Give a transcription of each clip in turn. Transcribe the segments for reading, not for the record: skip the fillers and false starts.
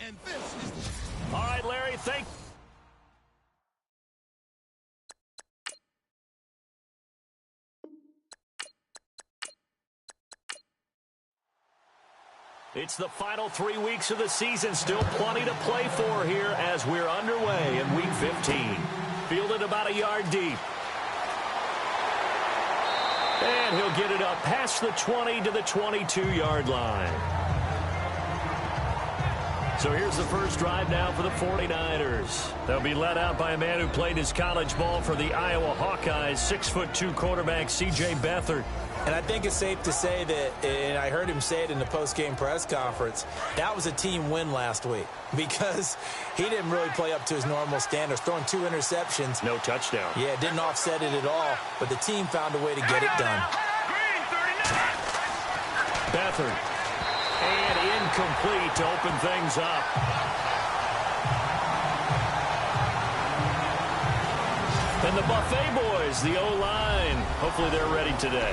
And this is... All right, Larry, thank you. It's the final 3 weeks of the season. Still plenty to play for here as we're underway in Week 15. Fielded about a yard deep. And he'll get it up past the 20 to the 22-yard line. So here's the first drive now for the 49ers. They'll be led out by a man who played his college ball for the Iowa Hawkeyes, 6'2" quarterback C.J. Beathard. And I think it's safe to say that, and I heard him say it in the post-game press conference, that was a team win last week because he didn't really play up to his normal standards, throwing 2 interceptions. No touchdown. Yeah, didn't offset it at all, but the team found a way to get it done. Beathard. And incomplete to open things up. And the Buffet boys, the O-line, hopefully they're ready today.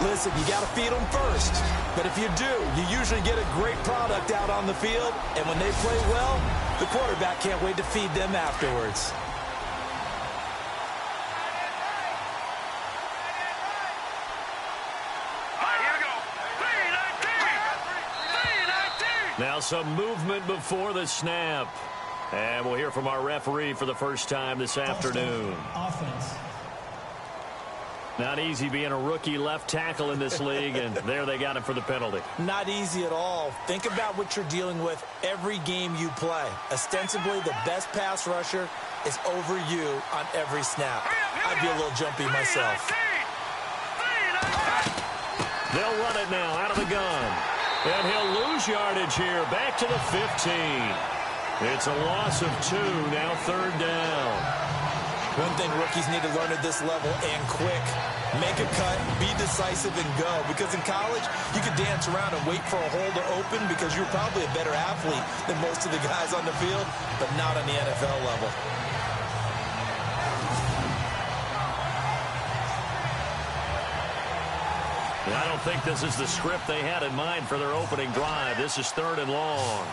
Listen, you got to feed them first. But if you do, you usually get a great product out on the field. And when they play well, the quarterback can't wait to feed them afterwards. Now some movement before the snap. And we'll hear from our referee for the first time this afternoon. Offense. Not easy being a rookie left tackle in this league, and there they got him for the penalty. Not easy at all. Think about what you're dealing with every game you play. Ostensibly, the best pass rusher is over you on every snap. I'd be a little jumpy myself. They'll run it now out of the gun. And he'll lose yardage here. Back to the 15. It's a loss of 2, now 3rd down. One thing rookies need to learn at this level, and quick. Make a cut, be decisive, and go. Because in college, you could dance around and wait for a hole to open because you're probably a better athlete than most of the guys on the field, but not on the NFL level. I don't think this is the script they had in mind for their opening drive. This is 3rd and long.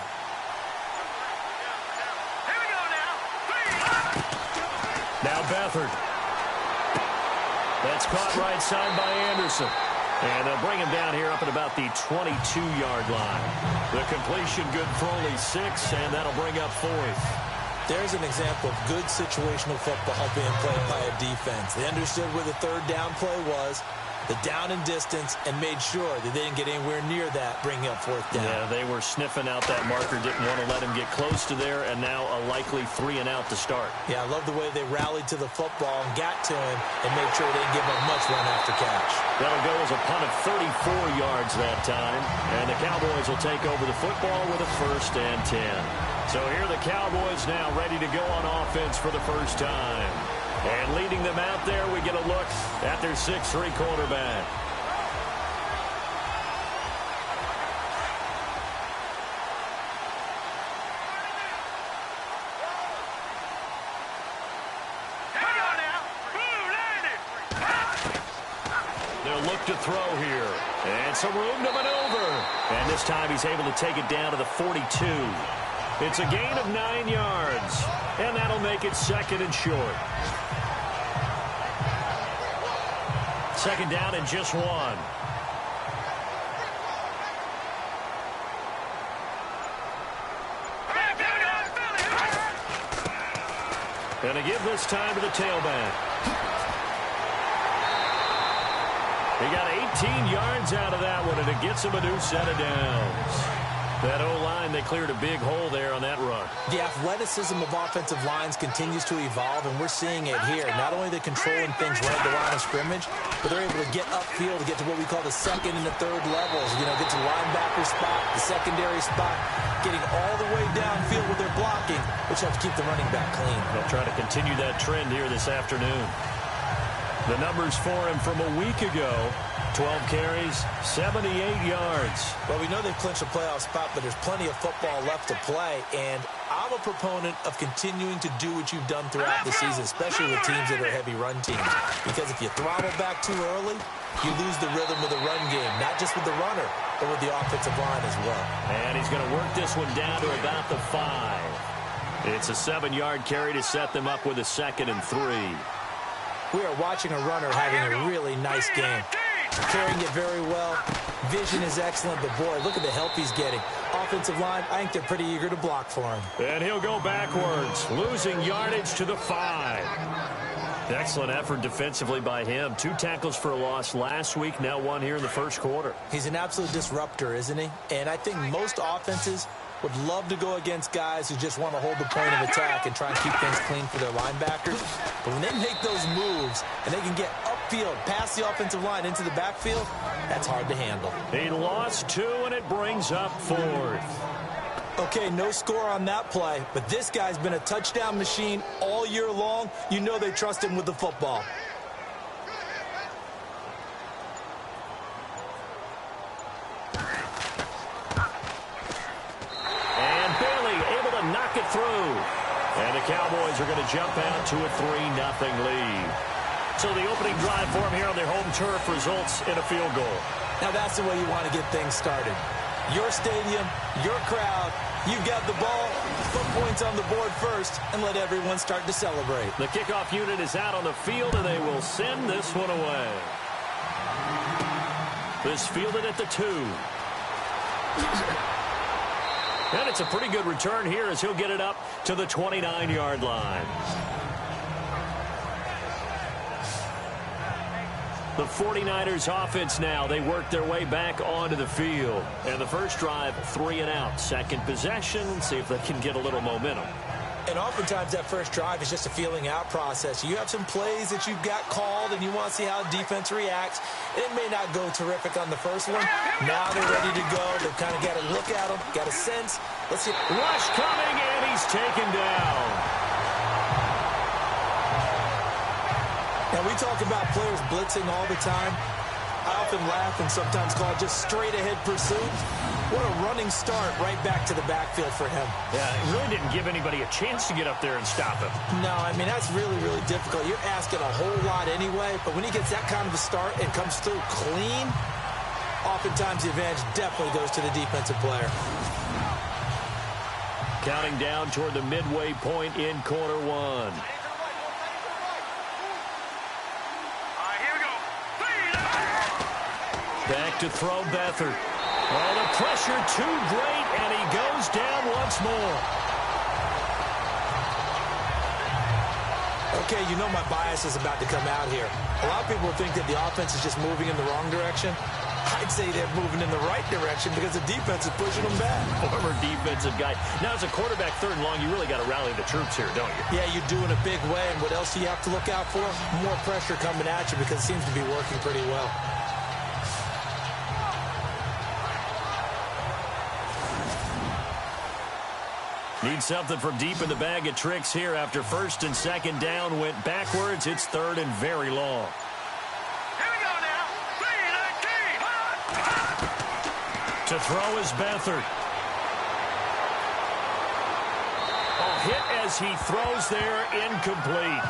Now Beathard. That's caught right side by Anderson. And they'll bring him down here up at about the 22-yard line. The completion good for only 6, and that'll bring up 4th. There's an example of good situational football being played by a defense. They understood where the 3rd down play was, the down and distance, and made sure that they didn't get anywhere near that, bringing up 4th down. Yeah, they were sniffing out that marker, didn't want to let him get close to there, and now a likely 3 and out to start. Yeah, I love the way they rallied to the football and got to him and made sure they didn't give him much run after catch. That'll go as a punt of 34 yards that time, and the Cowboys will take over the football with a 1st and 10. So here are the Cowboys now ready to go on offense for the first time. And leading them out there, we get a look at their 6'3" quarterback. They'll look to throw here. And some room to maneuver. And this time he's able to take it down to the 42. It's a gain of 9 yards. And that'll make it 2nd and short. 2nd down and just 1. And to give this time to the tailback. He got 18 yards out of that one, and it gets him a new set of downs. That O-line, they cleared a big hole there on that run. The athleticism of offensive lines continues to evolve, and we're seeing it here. Not only are they controlling things right at the line of scrimmage, but they're able to get upfield to get to what we call the 2nd and the 3rd levels. You know, get to the linebacker spot, the secondary spot, getting all the way downfield with their blocking, which helps keep the running back clean. They'll try to continue that trend here this afternoon. The numbers for him from a week ago, 12 carries, 78 yards. Well, we know they've clinched a playoff spot, but there's plenty of football left to play, and I'm a proponent of continuing to do what you've done throughout the season, especially with teams that are heavy run teams, because if you throttle back too early, you lose the rhythm of the run game, not just with the runner, but with the offensive line as well. And he's going to work this one down to about the 5. It's a 7-yard carry to set them up with a 2nd and 3. We are watching a runner having a really nice game. Carrying it very well. Vision is excellent, but boy, look at the help he's getting. Offensive line, I think they're pretty eager to block for him. And he'll go backwards, losing yardage to the 5. Excellent effort defensively by him. 2 tackles for a loss last week, now 1 here in the first quarter. He's an absolute disruptor, isn't he? And I think most offenses would love to go against guys who just want to hold the point of attack and try and keep things clean for their linebackers. But when they make those moves and they can get upfield, past the offensive line into the backfield, that's hard to handle. He lost 2, and it brings up 4th. Okay, no score on that play, but this guy's been a touchdown machine all year long. You know they trust him with the football. Knock it through. And the Cowboys are going to jump out to a 3-0 lead. So the opening drive for them here on their home turf results in a field goal. Now that's the way you want to get things started. Your stadium, your crowd, you've got the ball, put points on the board first, and let everyone start to celebrate. The kickoff unit is out on the field, and they will send this one away. This fielded at the 2. And it's a pretty good return here as he'll get it up to the 29-yard line. The 49ers offense now, they work their way back onto the field. And the first drive, 3 and out. Second possession, see if they can get a little momentum. And oftentimes that first drive is just a feeling out process. You have some plays that you've got called and you want to see how defense reacts. It may not go terrific on the first one. Now they're ready to go. They've kind of got to look at them, got a sense. Let's see. Rush coming, and he's taken down. Now we talk about players blitzing all the time. I often laugh and sometimes call it just straight-ahead pursuit. What a running start right back to the backfield for him. Yeah, it really didn't give anybody a chance to get up there and stop him. No, I mean, that's really, really difficult. You're asking a whole lot anyway, but when he gets that kind of a start and comes through clean, oftentimes the advantage definitely goes to the defensive player. Counting down toward the midway point in quarter 1. Back to throw Beathard. Oh, the pressure too great, and he goes down once more. Okay, you know my bias is about to come out here. A lot of people think that the offense is just moving in the wrong direction. I'd say they're moving in the right direction because the defense is pushing them back. Former defensive guy. Now, as a quarterback, 3rd and long, you really got to rally the troops here, don't you? Yeah, you do in a big way. And what else do you have to look out for? More pressure coming at you because it seems to be working pretty well. Need something from deep in the bag of tricks here after 1st and 2nd down went backwards. It's 3rd and very long. Here we go now. 3-19. To throw is Beathard. A hit as he throws there, incomplete.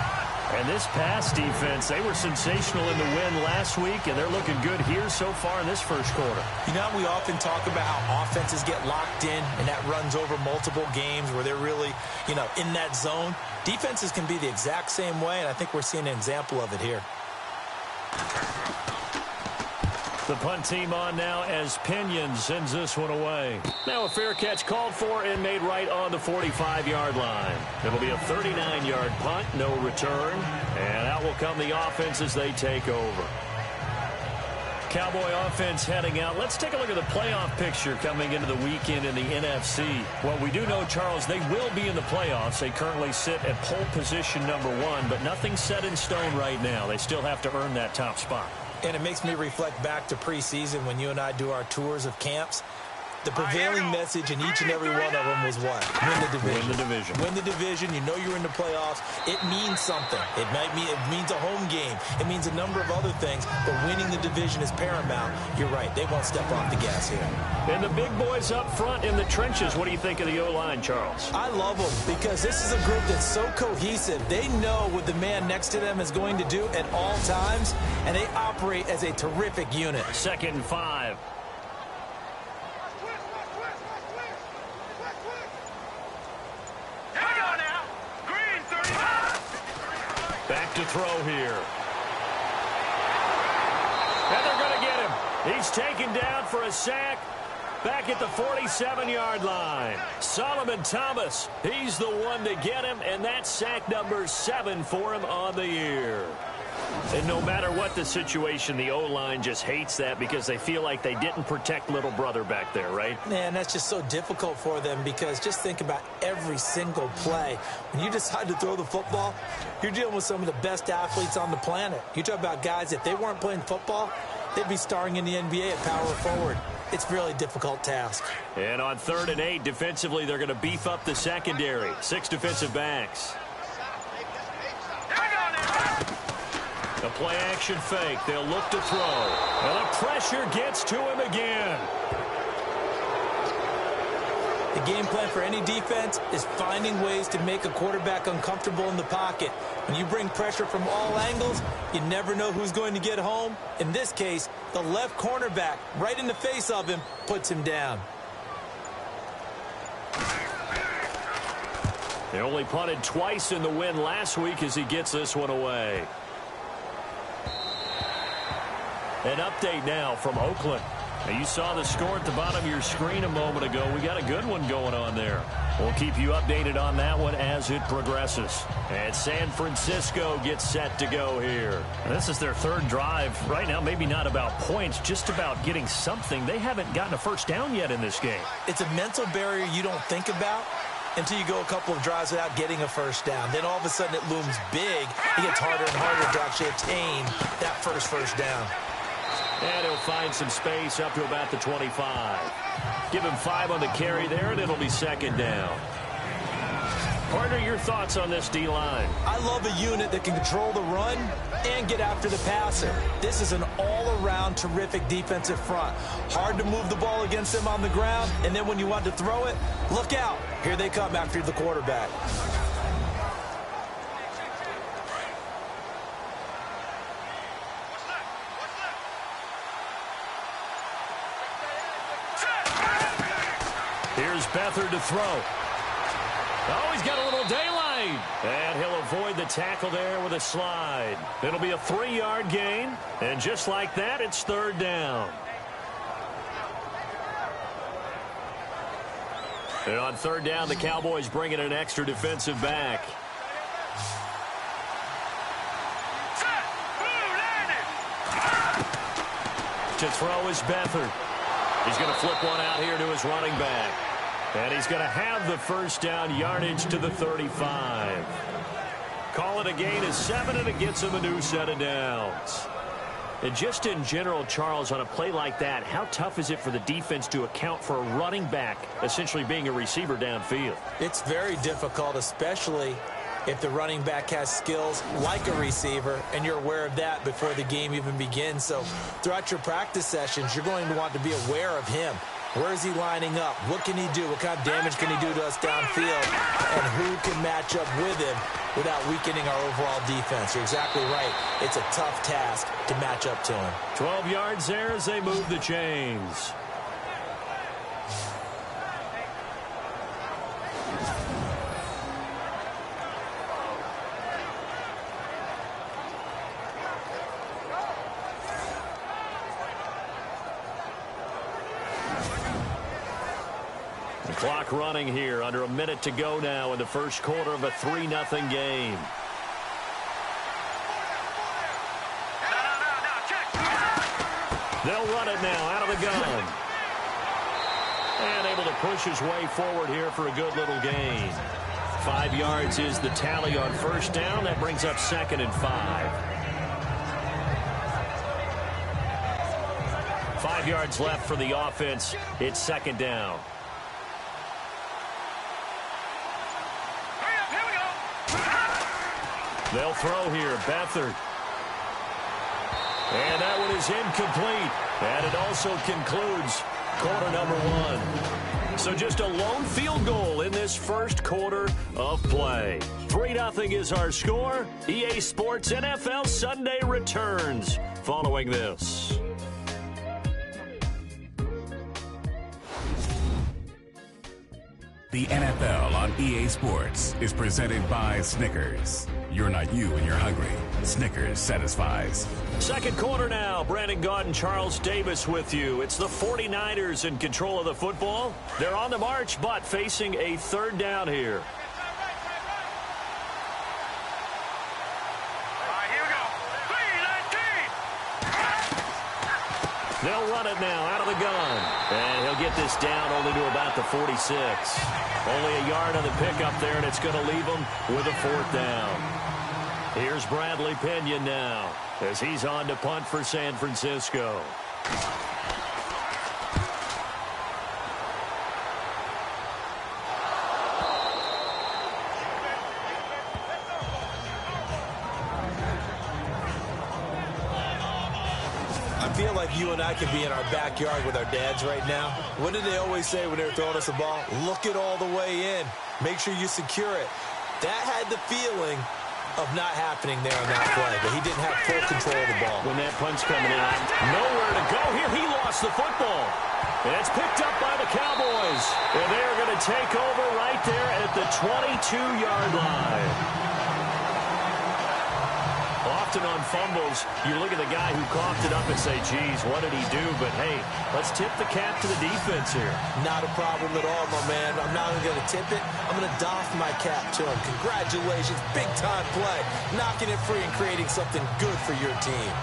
And this pass defense, they were sensational in the win last week, and they're looking good here so far in this first quarter. You know, we often talk about how offenses get locked in, and that runs over multiple games where they're really, in that zone. Defenses can be the exact same way, and I think we're seeing an example of it here. The punt team on now as Pinion sends this one away. Now a fair catch called for and made right on the 45-yard line. It'll be a 39-yard punt, no return. And out will come the offense as they take over. Cowboy offense heading out. Let's take a look at the playoff picture coming into the weekend in the NFC. Well, we do know, Charles, they will be in the playoffs. They currently sit at pole position number 1, but nothing's set in stone right now. They still have to earn that top spot. And it makes me reflect back to preseason when you and I do our tours of camps. The prevailing message in each and every one of them was what? Win the division. Win the division. Win the division. You know you're in the playoffs. It means something. It means a home game. It means a number of other things, but winning the division is paramount. You're right. They won't step off the gas here. And the big boys up front in the trenches. What do you think of the O-line, Charles? I love them because this is a group that's so cohesive. They know what the man next to them is going to do at all times, and they operate as a terrific unit. 2nd and 5. Back to throw here. And they're going to get him. He's taken down for a sack back at the 47-yard line. Solomon Thomas, he's the one to get him, and that's sack number 7 for him on the year. And no matter what the situation, the O-line just hates that because they feel like they didn't protect little brother back there, right? Man, that's just so difficult for them because just think about every single play. When you decide to throw the football, you're dealing with some of the best athletes on the planet. You talk about guys, if they weren't playing football, they'd be starring in the NBA at power forward. It's a really difficult task. And on 3rd and 8, defensively, they're going to beef up the secondary. 6 defensive backs. A play-action fake. They'll look to throw. And the pressure gets to him again. The game plan for any defense is finding ways to make a quarterback uncomfortable in the pocket. When you bring pressure from all angles, you never know who's going to get home. In this case, the left cornerback, right in the face of him, puts him down. They only punted twice in the win last week as he gets this one away. An update now from Oakland. Now you saw the score at the bottom of your screen a moment ago. We got a good one going on there. We'll keep you updated on that one as it progresses. And San Francisco gets set to go here. This is their 3rd drive. Right now, maybe not about points, just about getting something. They haven't gotten a first down yet in this game. It's a mental barrier you don't think about until you go a couple of drives without getting a first down. Then all of a sudden it looms big. It gets harder and harder to actually attain that first down. And he'll find some space up to about the 25. Give him 5 on the carry there, and it'll be 2nd down. Partner, your thoughts on this D-line? I love a unit that can control the run and get after the passer. This is an all-around terrific defensive front. Hard to move the ball against them on the ground, and then when you want to throw it, look out. Here they come after the quarterback. Here's Beathard to throw. Oh, he's got a little daylight. And he'll avoid the tackle there with a slide. It'll be a 3-yard gain. And just like that, it's 3rd down. And on 3rd down, the Cowboys bring in an extra defensive back. To throw is Beathard. He's going to flip one out here to his running back. And he's going to have the first down yardage to the 35. Call it a gain of 7, and it gets him a new set of downs. And just in general, Charles, on a play like that, how tough is it for the defense to account for a running back essentially being a receiver downfield? It's very difficult, especially if the running back has skills like a receiver, and you're aware of that before the game even begins. So throughout your practice sessions, you're going to want to be aware of him. Where is he lining up? What can he do? What kind of damage can he do to us downfield? And who can match up with him without weakening our overall defense? You're exactly right. It's a tough task to match up to him. 12 yards there as they move the chains. Clock running here, under a minute to go now in the first quarter of a 3-0 game. They'll run it now out of the gun. And able to push his way forward here for a good little gain. 5 yards is the tally on first down. That brings up 2nd and 5. 5 yards left for the offense. It's second down. Here we go. They'll throw here. Beathard. And that one is incomplete. And it also concludes quarter number 1. So just a lone field goal in this first quarter of play. 3-0 is our score. EA Sports NFL Sunday returns following this. The NFL on EA Sports is presented by Snickers. You're not you when you're hungry. Snickers satisfies. Second quarter now. Brandon Gaudin and Charles Davis with you. It's the 49ers in control of the football. They're on the march, but facing a third down here. They'll run it now out of the gun. And he'll get this down only to about the 46. Only a yard on the pickup there, and it's going to leave him with a fourth down. Here's Bradley Pinion now as he's on to punt for San Francisco. I feel like you and I could be in our backyard with our dads right now. What did they always say when they were throwing us a ball? Look it all the way in. Make sure you secure it. That had the feeling of not happening there on that play, but he didn't have full control of the ball. When that punch coming in, nowhere to go here. He lost the football. And it's picked up by the Cowboys. And they're going to take over right there at the 22-yard line. Often on fumbles, you look at the guy who coughed it up and say, geez, what did he do? But, hey, let's tip the cap to the defense here. Not a problem at all, my man. I'm not only going to tip it, I'm going to doff my cap to him. Congratulations, big-time play. Knocking it free and creating something good for your team.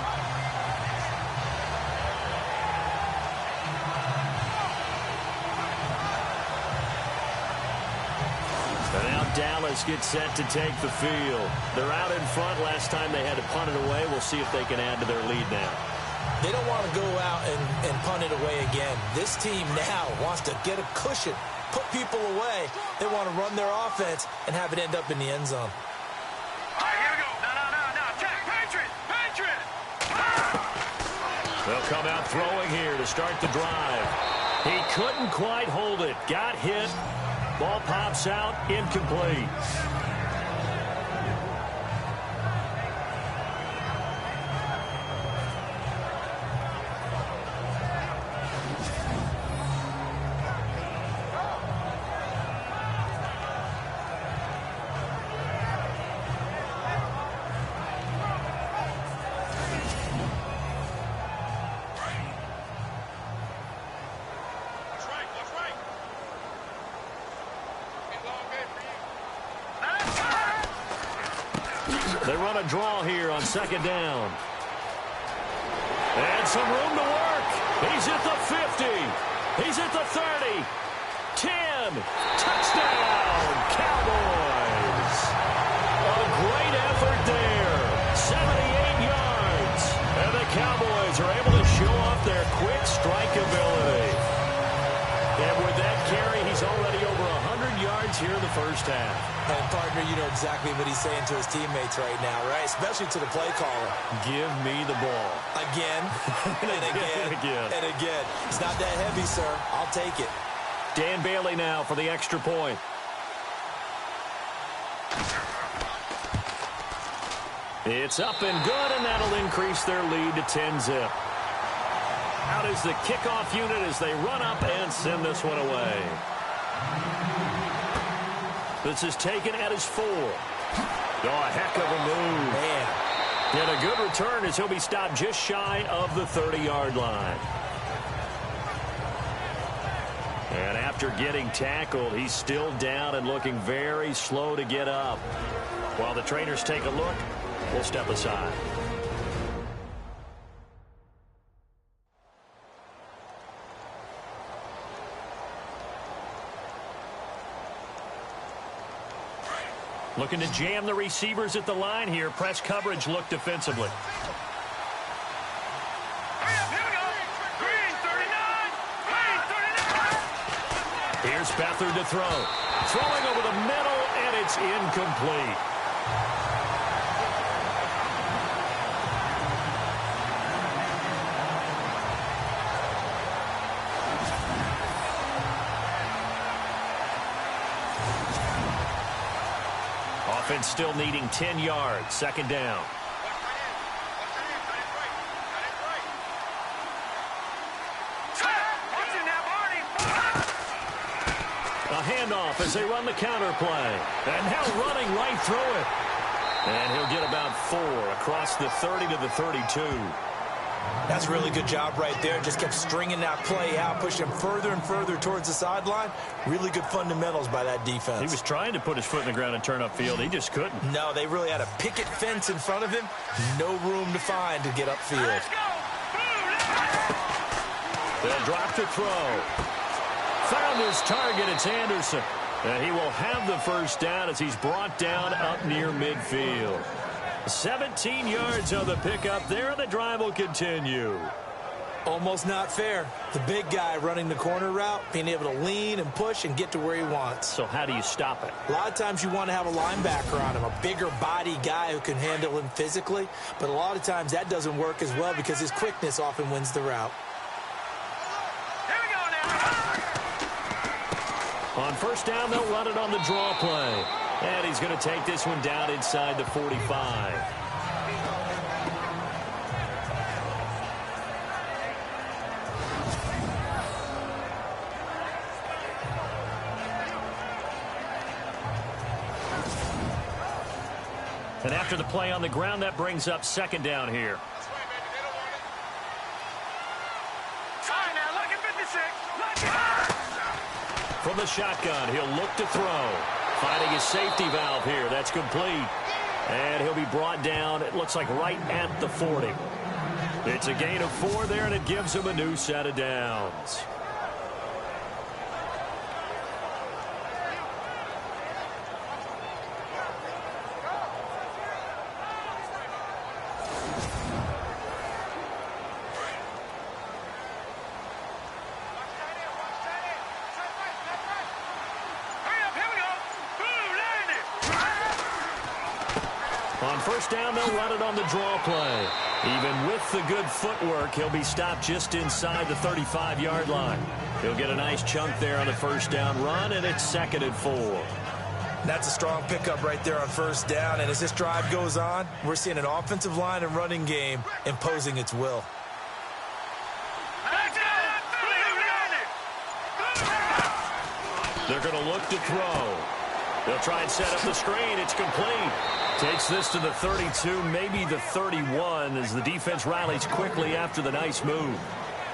Dallas gets set to take the field. They're out in front. Last time they had to punt it away. We'll see if they can add to their lead now. They don't want to go out and punt it away again. This team now wants to get a cushion, put people away. They want to run their offense and have it end up in the end zone. All right, here we go. No. Check. Patriot. They'll come out throwing here to start the drive. He couldn't quite hold it. Got hit. Ball pops out, incomplete. They run a draw here on second down. And some room to work. He's at the 50. He's at the 30. 10. Touchdown, Cowboys. A great effort there. 78 yards. And the Cowboys are able to show off their quick strike ability. And with that carry, he's already over 100 yards here in the first half. And, partner, you know exactly what he's saying to his teammates right now, right? Especially to the play caller. Give me the ball. Again, and again, and again. It's not that heavy, sir. I'll take it. Dan Bailey now for the extra point. It's up and good, and that'll increase their lead to 10-zip. Out is the kickoff unit as they run up and send this one away. This is taken at his 4. Oh, a heck of a move. Man. And a good return as he'll be stopped just shy of the 30-yard line. And after getting tackled, he's still down and looking very slow to get up. While the trainers take a look, we'll step aside. Looking to jam the receivers at the line here. Press coverage look defensively. Hurry up, here we go. Green. Here's Beathard to throw. Throwing over the middle, and it's incomplete. Offense still needing 10 yards. Second down. A handoff as they run the counter play. And now running right through it. And he'll get about 4 across the 30 to the 32. That's a really good job right there. Just kept stringing that play out, pushing him further and further towards the sideline. Really good fundamentals by that defense. He was trying to put his foot in the ground and turn upfield. He just couldn't. No, they really had a picket fence in front of him. No room to find to get upfield. They'll drop to throw. Found his target. It's Anderson. And he will have the first down as he's brought down up near midfield. 17 yards on the pickup there, and the drive will continue. Almost not fair. The big guy running the corner route, being able to lean and push and get to where he wants. So how do you stop it? A lot of times you want to have a linebacker on him, a bigger body guy who can handle him physically. But a lot of times that doesn't work as well because his quickness often wins the route. On first down, they'll run it on the draw play. And he's going to take this one down inside the 45. And after the play on the ground, that brings up second down here. From the shotgun, he'll look to throw. Finding his safety valve here. That's complete. And he'll be brought down, it looks like right at the 40. It's a gain of 4 there, and it gives him a new set of downs. On first down, they'll run it on the draw play. Even with the good footwork, he'll be stopped just inside the 35-yard line. He'll get a nice chunk there on the first down run, and it's second and 4. That's a strong pickup right there on first down, and as this drive goes on, we're seeing an offensive line and running game imposing its will. They're going to look to throw. They'll try and set up the screen. It's complete. Takes this to the 32, maybe the 31, as the defense rallies quickly after the nice move.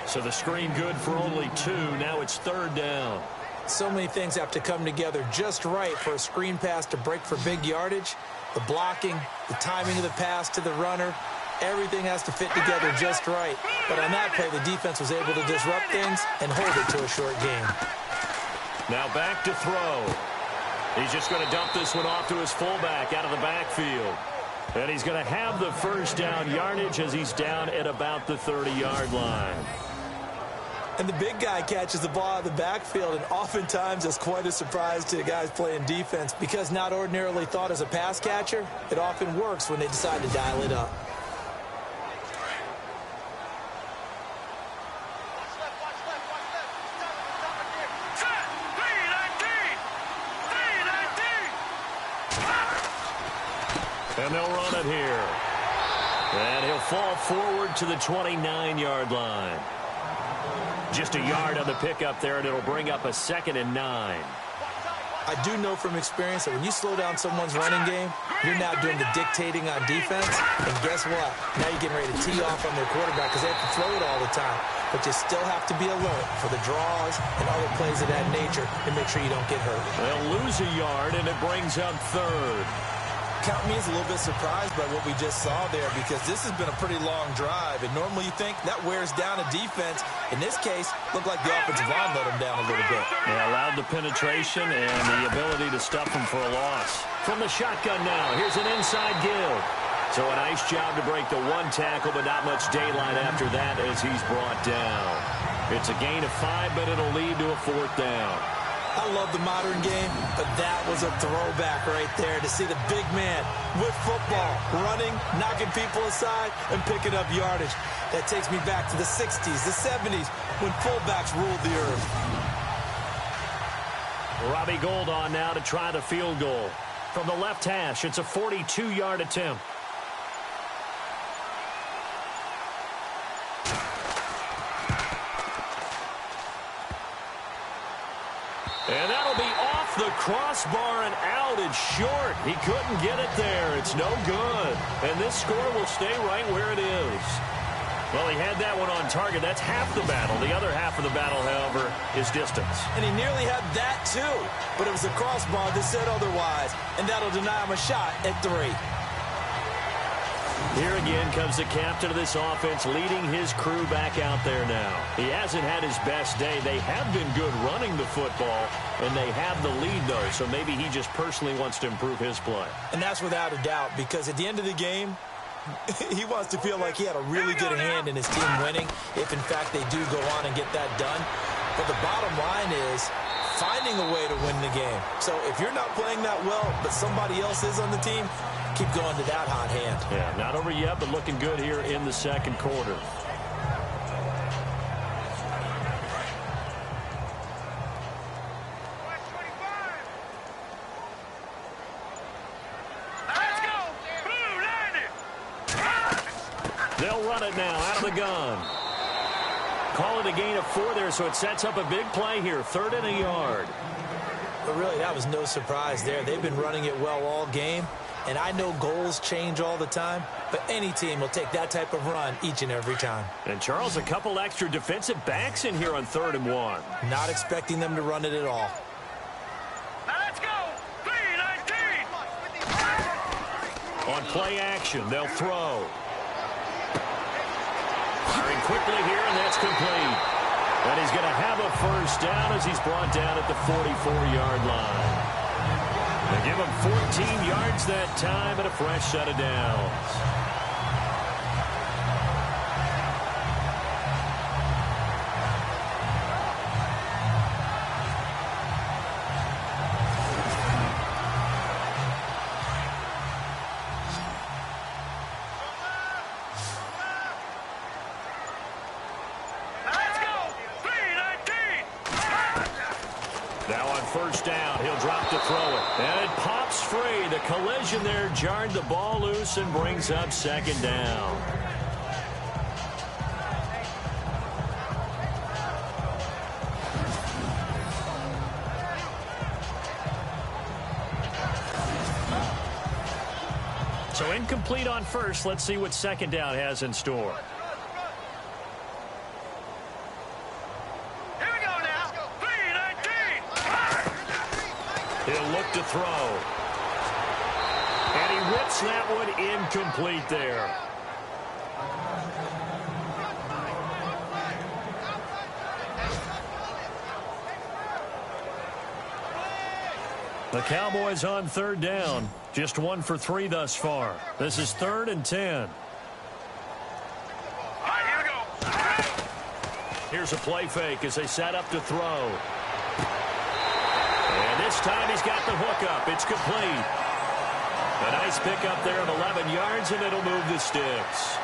So the screen good for only 2. Now it's third down. So many things have to come together just right for a screen pass to break for big yardage. The blocking, the timing of the pass to the runner, everything has to fit together just right. But on that play, the defense was able to disrupt things and hold it to a short game. Now back to throw. He's just going to dump this one off to his fullback out of the backfield. And he's going to have the first down yardage as he's down at about the 30-yard line. And the big guy catches the ball out of the backfield, and oftentimes it's quite a surprise to the guys playing defense because not ordinarily thought as a pass catcher, it often works when they decide to dial it up. And they'll run it here. And he'll fall forward to the 29-yard line. Just a yard on the pickup there, and it'll bring up a 2nd and 9. I do know from experience that when you slow down someone's running game, you're now doing the dictating on defense. And guess what? Now you're getting ready to tee off on their quarterback because they have to throw it all the time. But you still have to be alert for the draws and other plays of that nature to make sure you don't get hurt. They'll lose a yard, and it brings up third. Count me as a little bit surprised by what we just saw there because this has been a pretty long drive, and normally you think that wears down a defense. In this case, looked like the offensive line let them down a little bit. They allowed the penetration and the ability to stuff them for a loss. From the shotgun now, here's an inside give. So a nice job to break the one tackle, but not much daylight after that as he's brought down. It's a gain of 5, but it'll lead to a 4th down. I love the modern game, but that was a throwback right there to see the big man with football, running, knocking people aside, and picking up yardage. That takes me back to the 60s, the 70s, when fullbacks ruled the earth. Robbie Gould on now to try the field goal. From the left hash, it's a 42-yard attempt. And that'll be off the crossbar and out. It's short. He couldn't get it there. It's no good. And this score will stay right where it is. Well, he had that one on target. That's half the battle. The other half of the battle, however, is distance. And he nearly had that, too. But it was the crossbar that said otherwise. And that'll deny him a shot at 3. Here again comes the captain of this offense leading his crew back out there now. He hasn't had his best day. They have been good running the football, and they have the lead, though, so maybe he just personally wants to improve his play. And that's without a doubt, because at the end of the game, he wants to feel like he had a really good hand in his team winning, if, in fact, they do go on and get that done. But the bottom line is finding a way to win the game. So if you're not playing that well, but somebody else is on the team, keep going to that hot hand. Yeah, not over yet, but looking good here in the second quarter. They'll run it now out of the gun. Call it a gain of 4 there, so it sets up a big play here. 3rd and a yard. But really, that was no surprise there. They've been running it well all game. And I know goals change all the time, but any team will take that type of run each and every time. And, Charles, a couple extra defensive backs in here on 3rd and 1. Not expecting them to run it at all. Now let's go. 3-19. On play action, they'll throw. Firing quickly here, and that's complete. And he's going to have a first down as he's brought down at the 44-yard line. They give him 14 yards that time and a fresh set of downs. Let's go. 3-19. Now on first down, he'll drop to throw it. And it pops free. The collision there jarred the ball loose and brings up 2nd down. So incomplete on first. Let's see what 2nd down has in store. Here we go now. 3-19. He'll look to throw. And he rips that one incomplete there. The Cowboys on 3rd down. Just 1 for 3 thus far. This is 3rd and 10. All right, here we go. Here's a play fake as they set up to throw. And this time he's got the hook up. It's complete. A nice pickup there of 11 yards, and it'll move the sticks.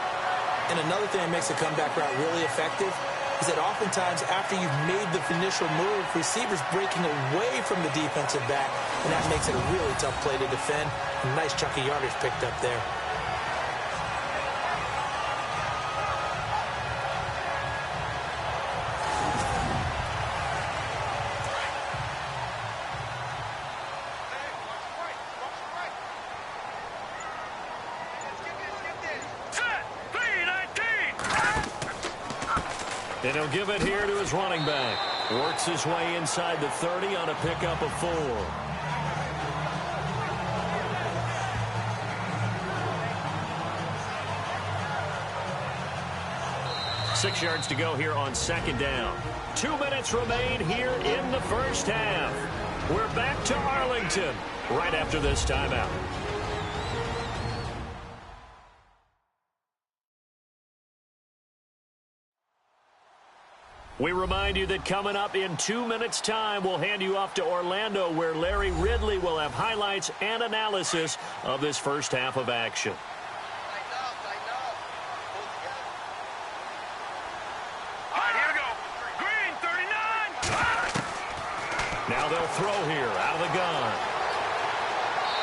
And another thing that makes the comeback route really effective is that oftentimes after you've made the initial move, receivers breaking away from the defensive back, and that makes it a really tough play to defend. A nice chunk of yardage picked up there. And he'll give it here to his running back. Works his way inside the 30 on a pickup of 4. Six yards to go here on 2nd down. 2 minutes remain here in the first half. We're back to Arlington right after this timeout. We remind you that coming up in 2 minutes' time, we'll hand you off to Orlando, where Larry Ridley will have highlights and analysis of this first half of action. All right, here we go. Green, 39. Now they'll throw here out of the gun.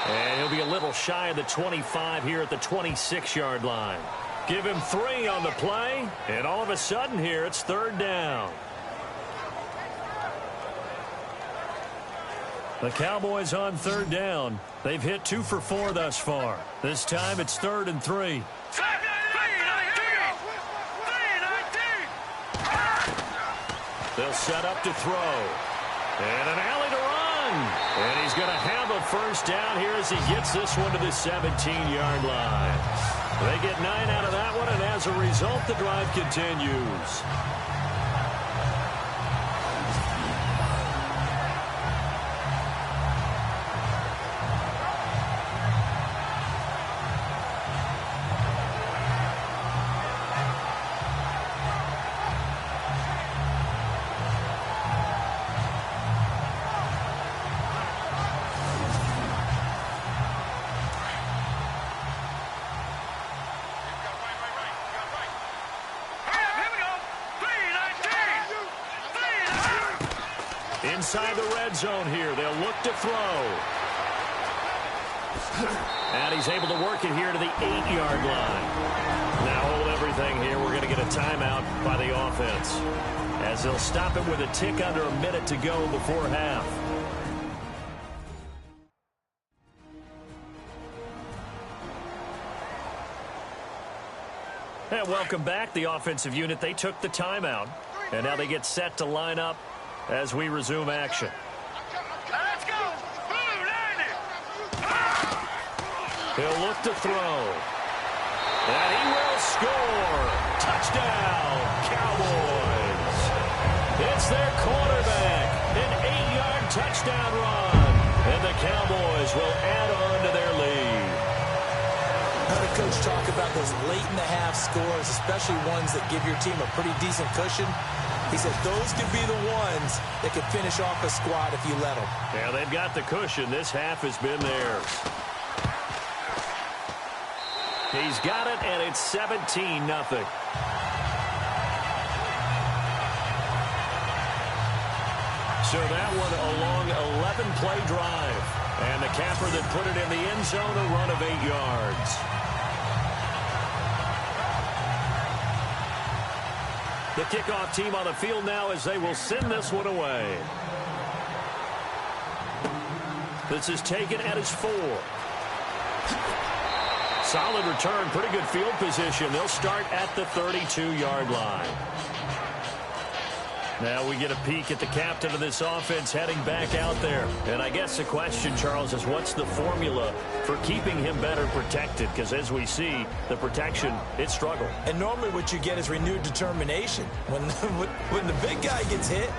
And he'll be a little shy of the 25 here at the 26-yard line. Give him 3 on the play, and all of a sudden here, it's 3rd down. The Cowboys on 3rd down. They've hit 2 for 4 thus far. This time it's 3rd and 3. They'll set up to throw. And an alley to run. And he's going to have a first down here as he gets this one to the 17-yard line. They get 9 out of that one, and as a result, the drive continues. Inside the red zone here, they'll look to throw. And he's able to work it here to the 8-yard line. Now hold everything here. We're going to get a timeout by the offense, as they'll stop it with a tick under a minute to go before half. And welcome back. The offensive unit, they took the timeout, and now they get set to line up as we resume action. Let's go. Blue 90. He'll look to throw. And he will score. Touchdown, Cowboys. It's their quarterback. An 8-yard touchdown run. And the Cowboys will add on to their lead. How did Coach talk about those late-in-the-half scores, especially ones that give your team a pretty decent cushion? He said those could be the ones that could finish off a squad if you let them. Yeah, they've got the cushion. This half has been theirs. He's got it, and it's 17-0. So that one a long 11-play drive. And the capper that put it in the end zone, a run of 8 yards. The kickoff team on the field now as they will send this one away. This is taken at his 4. Solid return, pretty good field position. They'll start at the 32-yard line. Now we get a peek at the captain of this offense heading back out there. And I guess the question, Charles, is what's the formula for keeping him better protected? Because as we see, the protection, it struggled. And normally what you get is renewed determination. When the big guy gets hit,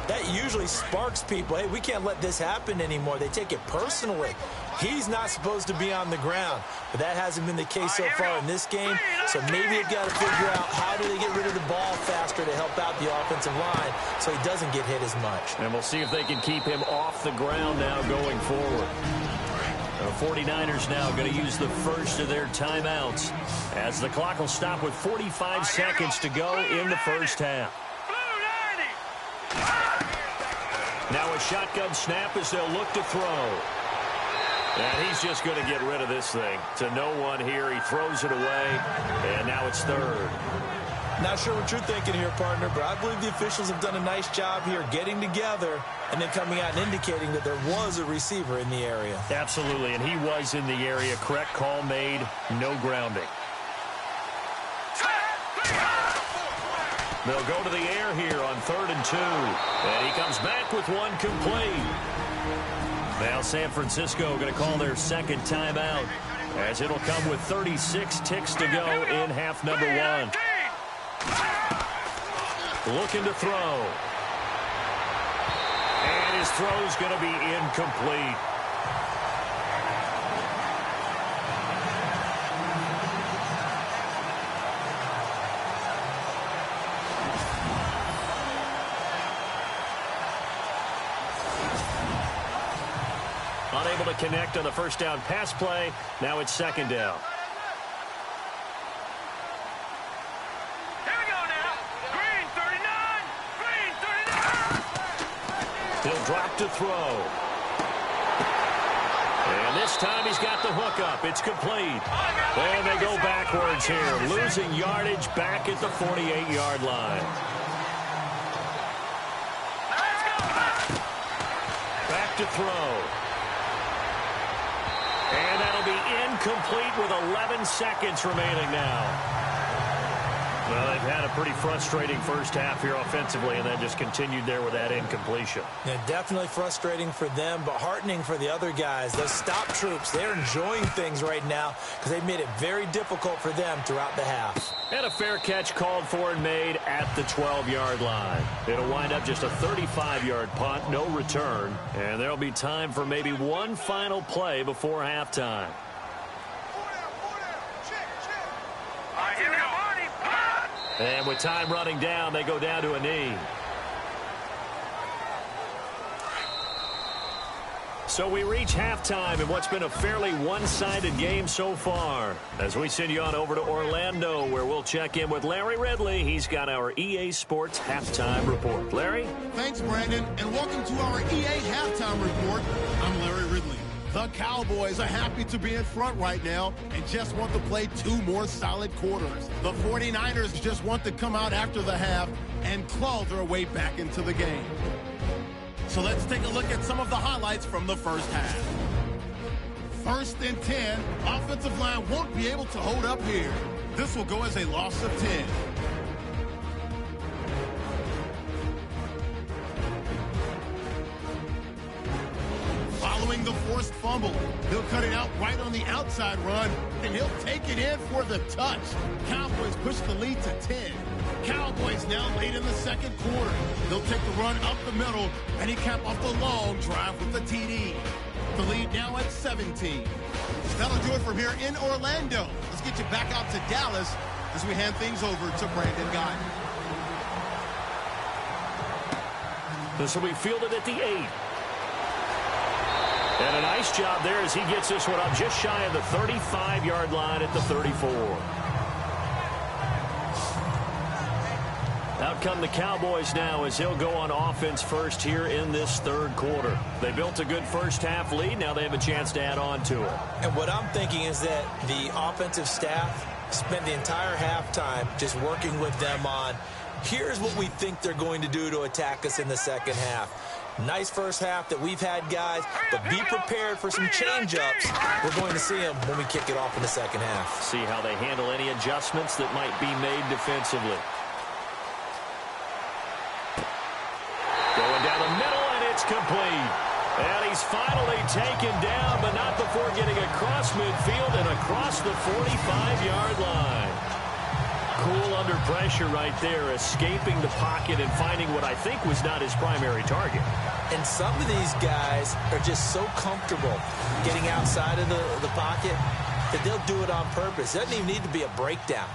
that usually sparks people. Hey, we can't let this happen anymore. They take it personally. He's not supposed to be on the ground, but that hasn't been the case so far in this game. So maybe they've got to figure out how do they get rid of the ball faster to help out the offensive line so he doesn't get hit as much. And we'll see if they can keep him off the ground now going forward. The 49ers now going to use the first of their timeouts as the clock will stop with 45 seconds to go in the first half. Now a shotgun snap as they'll look to throw. And he's just going to get rid of this thing. To no one here. He throws it away. And now it's 3rd. Not sure what you're thinking here, partner, but I believe the officials have done a nice job here getting together and then coming out and indicating that there was a receiver in the area. Absolutely, and he was in the area. Correct call made. No grounding. They'll go to the air here on 3rd and 2. And he comes back with one complete. Now San Francisco going to call their second timeout as it'll come with 36 ticks to go in half number 1. Looking to throw. And his throw's going to be incomplete. Unable to connect on the first down pass play. Now it's second down. Here we go now. Green 39. Green 39. He'll drop to throw. And this time he's got the hook up. It's complete. And they go backwards here, losing yardage back at the 48-yard line. Back to throw. And that'll be incomplete with 11 seconds remaining now. Well, they've had a pretty frustrating first half here offensively, and then just continued there with that incompletion. Yeah, definitely frustrating for them, but heartening for the other guys. Those stop troops, they're enjoying things right now because they've made it very difficult for them throughout the half. And a fair catch called for and made at the 12-yard line. It'll wind up just a 35-yard punt, no return, and there'll be time for maybe one final play before halftime. Here we go. And with time running down, they go down to a knee. So we reach halftime in what's been a fairly one-sided game so far. As we send you on over to Orlando, where we'll check in with Larry Ridley. He's got our EA Sports Halftime Report. Larry? Thanks, Brandon, and welcome to our EA Halftime Report. I'm Larry Ridley. The Cowboys are happy to be in front right now and just want to play 2 more solid quarters. The 49ers just want to come out after the half and claw their way back into the game. So let's take a look at some of the highlights from the first half. 1st and 10, offensive line won't be able to hold up here. This will go as a loss of 10. Following the forced fumble, he'll cut it out right on the outside run, and he'll take it in for the touch. Cowboys push the lead to 10. Cowboys now late in the second quarter. They'll take the run up the middle, and he cap off the long drive with the TD. The lead now at 17. That'll do it from here in Orlando. Let's get you back out to Dallas as we hand things over to Brandon Guy. This will be fielded at the 8. And a nice job there as he gets this one up just shy of the 35-yard line at the 34. Out come the Cowboys now as they'll go on offense first here in this third quarter. They built a good first half lead. Now they have a chance to add on to it. And what I'm thinking is that the offensive staff spent the entire halftime just working with them on, here's what we think they're going to do to attack us in the second half. Nice first half that we've had, guys, but be prepared for some change-ups. We're going to see them when we kick it off in the second half. See how they handle any adjustments that might be made defensively. Going down the middle, and it's complete. And he's finally taken down, but not before getting across midfield and across the 45-yard line. Cool under pressure right there, escaping the pocket and finding what I think was not his primary target. And some of these guys are just so comfortable getting outside of the pocket that they'll do it on purpose. It doesn't even need to be a breakdown.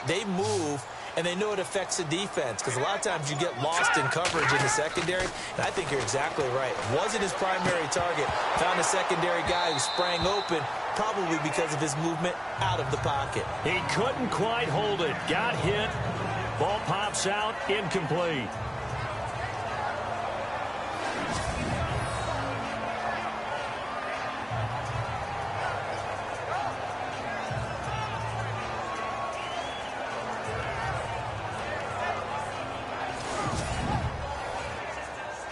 They move, and they know it affects the defense because a lot of times you get lost in coverage in the secondary, and I think you're exactly right. Wasn't his primary target. Found a secondary guy who sprang open, probably because of his movement out of the pocket. He couldn't quite hold it. Got hit. Ball pops out. Incomplete.